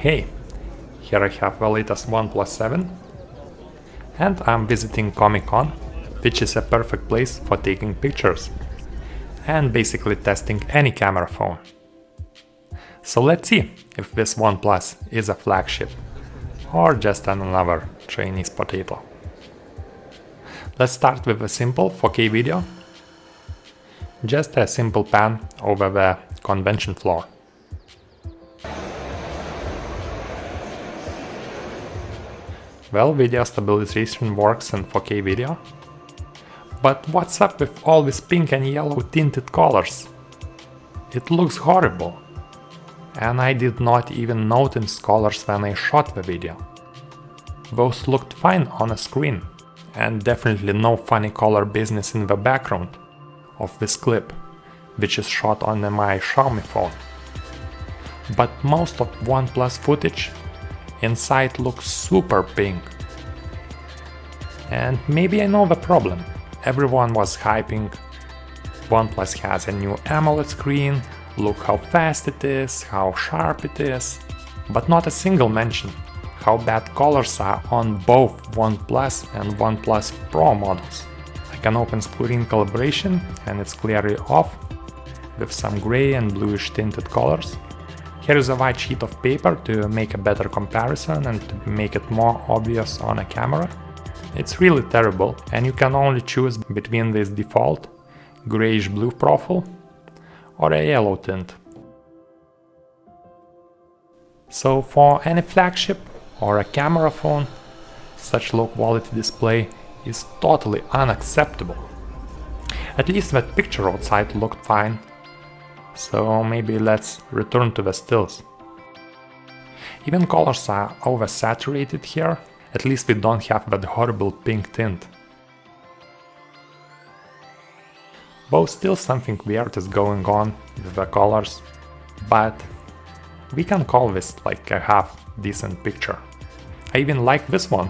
Hey, here I have the latest OnePlus 7 and I'm visiting Comic-Con, which is a perfect place for taking pictures and basically testing any camera phone. So let's see if this OnePlus is a flagship or just another Chinese potato. Let's start with a simple 4K video, just a simple pan over the convention floor. Well, video stabilization works in 4K video, but what's up with all these pink and yellow tinted colors? It looks horrible, and I did not even notice colors when I shot the video. Those looked fine on a screen, and definitely no funny color business in the background of this clip, which is shot on my Xiaomi phone. But most of OnePlus footage inside looks super pink. And maybe I know the problem. Everyone was hyping OnePlus has a new AMOLED screen, look how fast it is, how sharp it is, but not a single mention how bad colors are on both OnePlus and OnePlus Pro models. I can open screen calibration and it's clearly off with some gray and bluish tinted colors. Here is a white sheet of paper to make a better comparison and to make it more obvious on a camera. It's really terrible, and you can only choose between this default grayish blue profile or a yellow tint. So for any flagship or a camera phone, such low quality display is totally unacceptable. At least that picture outside looked fine. So maybe let's return to the stills. Even colors are oversaturated here, at least we don't have that horrible pink tint. Though still something weird is going on with the colors, but we can call this like a half decent picture. I even like this one,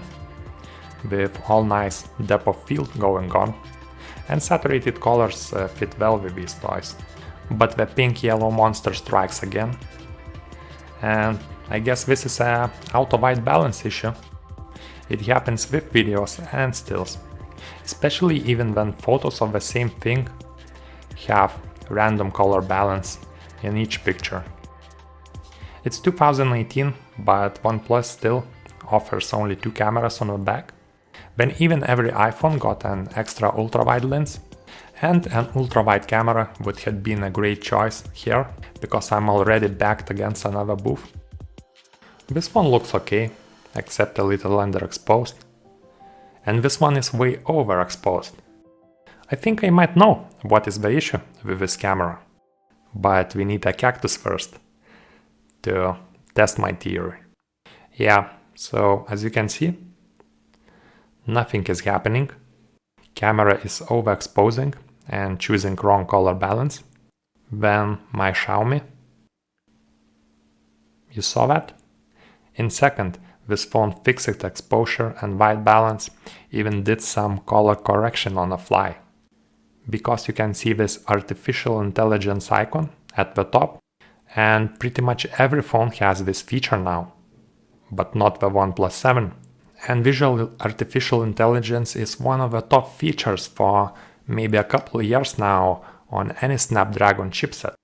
with all nice depth of field going on, and saturated colors fit well with these toys. But the pink-yellow monster strikes again, and I guess this is a out-of-white balance issue. It happens with videos and stills, especially even when photos of the same thing have random color balance in each picture. It's 2018, but OnePlus still offers only 2 cameras on the back, when even every iPhone got an extra ultra-wide lens. And an ultra-wide camera would have been a great choice here, because I'm already backed against another booth. This one looks okay, except a little underexposed. And this one is way overexposed. I think I might know what is the issue with this camera. But we need a cactus first to test my theory. Yeah, so as you can see, nothing is happening. Camera is overexposing and choosing wrong color balance. Then my Xiaomi, you saw that? In second, this phone fixed exposure and white balance, even did some color correction on the fly. Because you can see this artificial intelligence icon at the top, and pretty much every phone has this feature now, but not the OnePlus 7. And visual artificial intelligence is one of the top features for maybe a couple of years now on any Snapdragon chipset.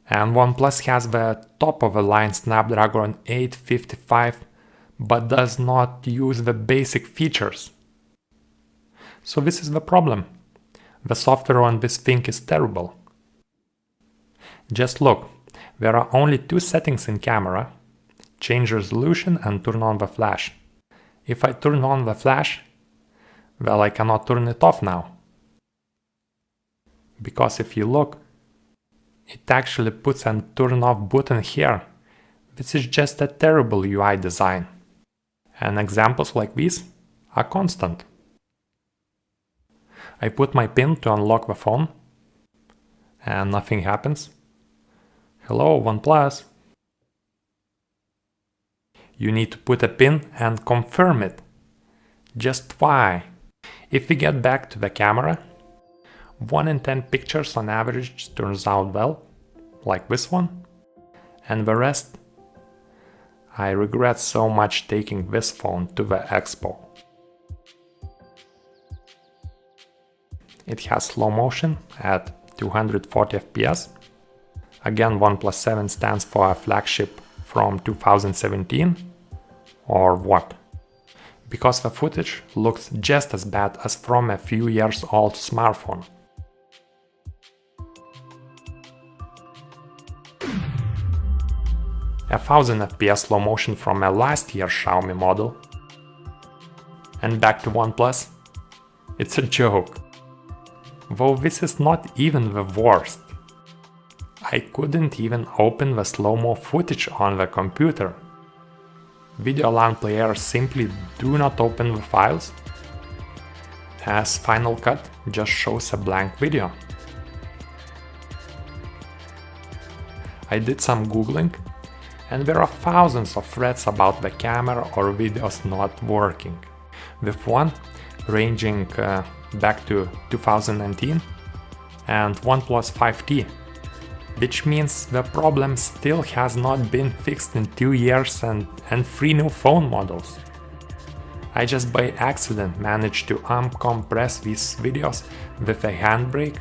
And OnePlus has the top of the line Snapdragon 855, but does not use the basic features. So this is the problem. The software on this thing is terrible. Just look, there are only 2 settings in camera: change resolution and turn on the flash. If I turn on the flash, well, I cannot turn it off now. Because if you look, it actually puts a turn off button here. This is just a terrible UI design. And examples like these are constant. I put my PIN to unlock the phone, and nothing happens. Hello, OnePlus. You need to put a PIN and confirm it. Just why? If we get back to the camera, 1 in 10 pictures on average turns out well, like this one, and the rest I regret so much taking this phone to the expo. It has slow motion at 240 fps. Again, OnePlus 7 stands for a flagship from 2017, or what? Because the footage looks just as bad as from a few years old smartphone. A 1000 fps slow motion from a last year's Xiaomi model. And back to OnePlus. It's a joke. Though this is not even the worst. I couldn't even open the slow-mo footage on the computer. Video LAN players simply do not open the files, as Final Cut just shows a blank video. I did some googling, and there are thousands of threads about the camera or videos not working, with one ranging back to 2019 and OnePlus 5T, which means the problem still has not been fixed in 2 years and 3 new phone models. I just by accident managed to uncompress these videos with a handbrake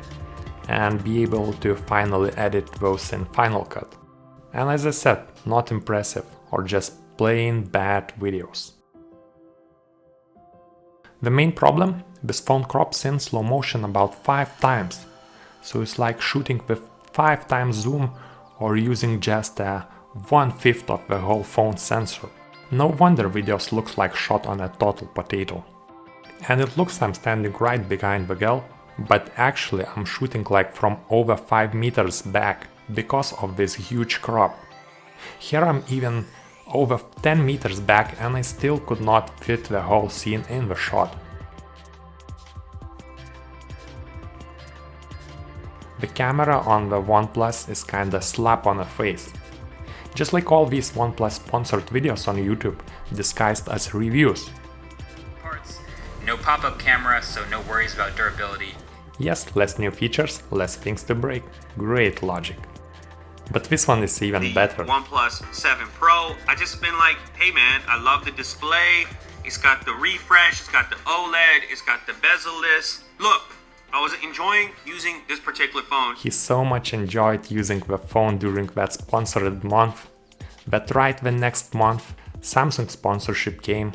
and be able to finally edit those in Final Cut. And as I said, not impressive or just plain bad videos. The main problem, this phone crops in slow motion about 5 times, so it's like shooting with 5 times zoom or using just a 1/5 of the whole phone sensor. No wonder videos looks like shot on a total potato. And it looks I'm standing right behind the girl, but actually I'm shooting like from over 5 meters back because of this huge crop. Here I'm even over 10 meters back and I still could not fit the whole scene in the shot. The camera on the OnePlus is kinda slap on the face. Just like all these OnePlus sponsored videos on YouTube, disguised as reviews. Parts. No pop-up camera, so no worries about durability. Yes, less new features, less things to break. Great logic. But this one is even better. OnePlus 7 Pro, I just been like, hey man, I love the display. It's got the refresh, it's got the OLED, it's got the bezel-less. Look, I was enjoying using this particular phone. He so much enjoyed using the phone during that sponsored month, that right the next month Samsung sponsorship came,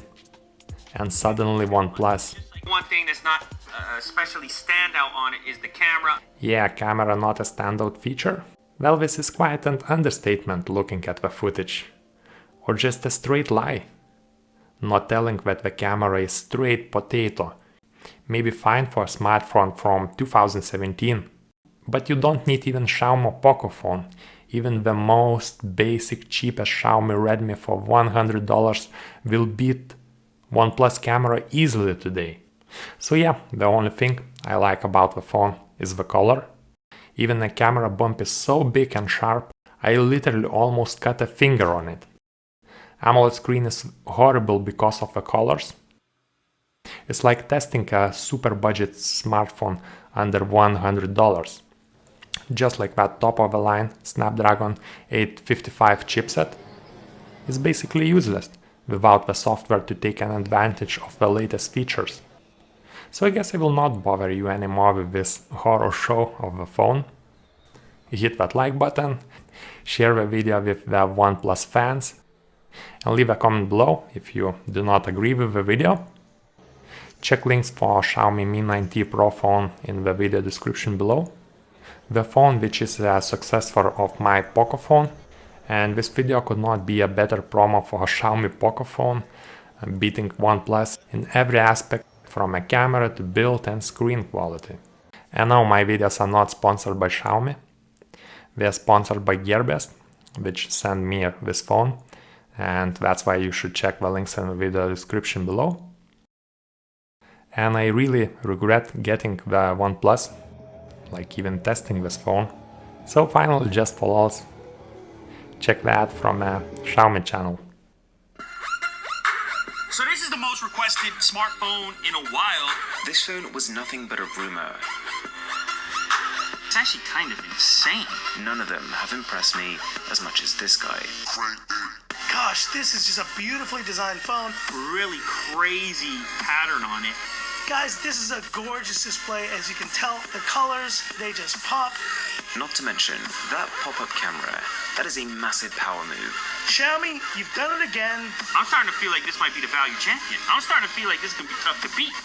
and suddenly OnePlus. One thing that's not especially standout on it is the camera. Yeah, camera not a standout feature? Well, this is quite an understatement looking at the footage. Or just a straight lie. Not telling that the camera is straight potato. Maybe fine for a smartphone from 2017. But you don't need even Xiaomi Poco phone. Even the most basic cheapest Xiaomi Redmi for $100 will beat OnePlus camera easily today. So yeah, the only thing I like about the phone is the color. Even the camera bump is so big and sharp, I literally almost cut a finger on it. AMOLED screen is horrible because of the colors. It's like testing a super budget smartphone under $100. Just like that top of the line Snapdragon 855 chipset is basically useless without the software to take an advantage of the latest features. So I guess I will not bother you anymore with this horror show of the phone. Hit that like button, share the video with the OnePlus fans, and leave a comment below if you do not agree with the video. Check links for Xiaomi Mi 9T Pro phone in the video description below. The phone which is a successor of my Poco phone, and this video could not be a better promo for a Xiaomi Poco phone, beating OnePlus in every aspect from a camera to build and screen quality. And now my videos are not sponsored by Xiaomi. They are sponsored by GearBest, which sent me this phone, and that's why you should check the links in the video description below. And I really regret getting the OnePlus, like even testing this phone. So finally, just for lols, check that from a Xiaomi channel. So this is the most requested smartphone in a while. This phone was nothing but a rumor. It's actually kind of insane. None of them have impressed me as much as this guy. Gosh, gosh, this is just a beautifully designed phone. Really crazy pattern on it. Guys, this is a gorgeous display. As you can tell, the colors, they just pop. Not to mention, that pop-up camera, that is a massive power move. Xiaomi, you've done it again. I'm starting to feel like this might be the value champion. I'm starting to feel like this is going to be tough to beat.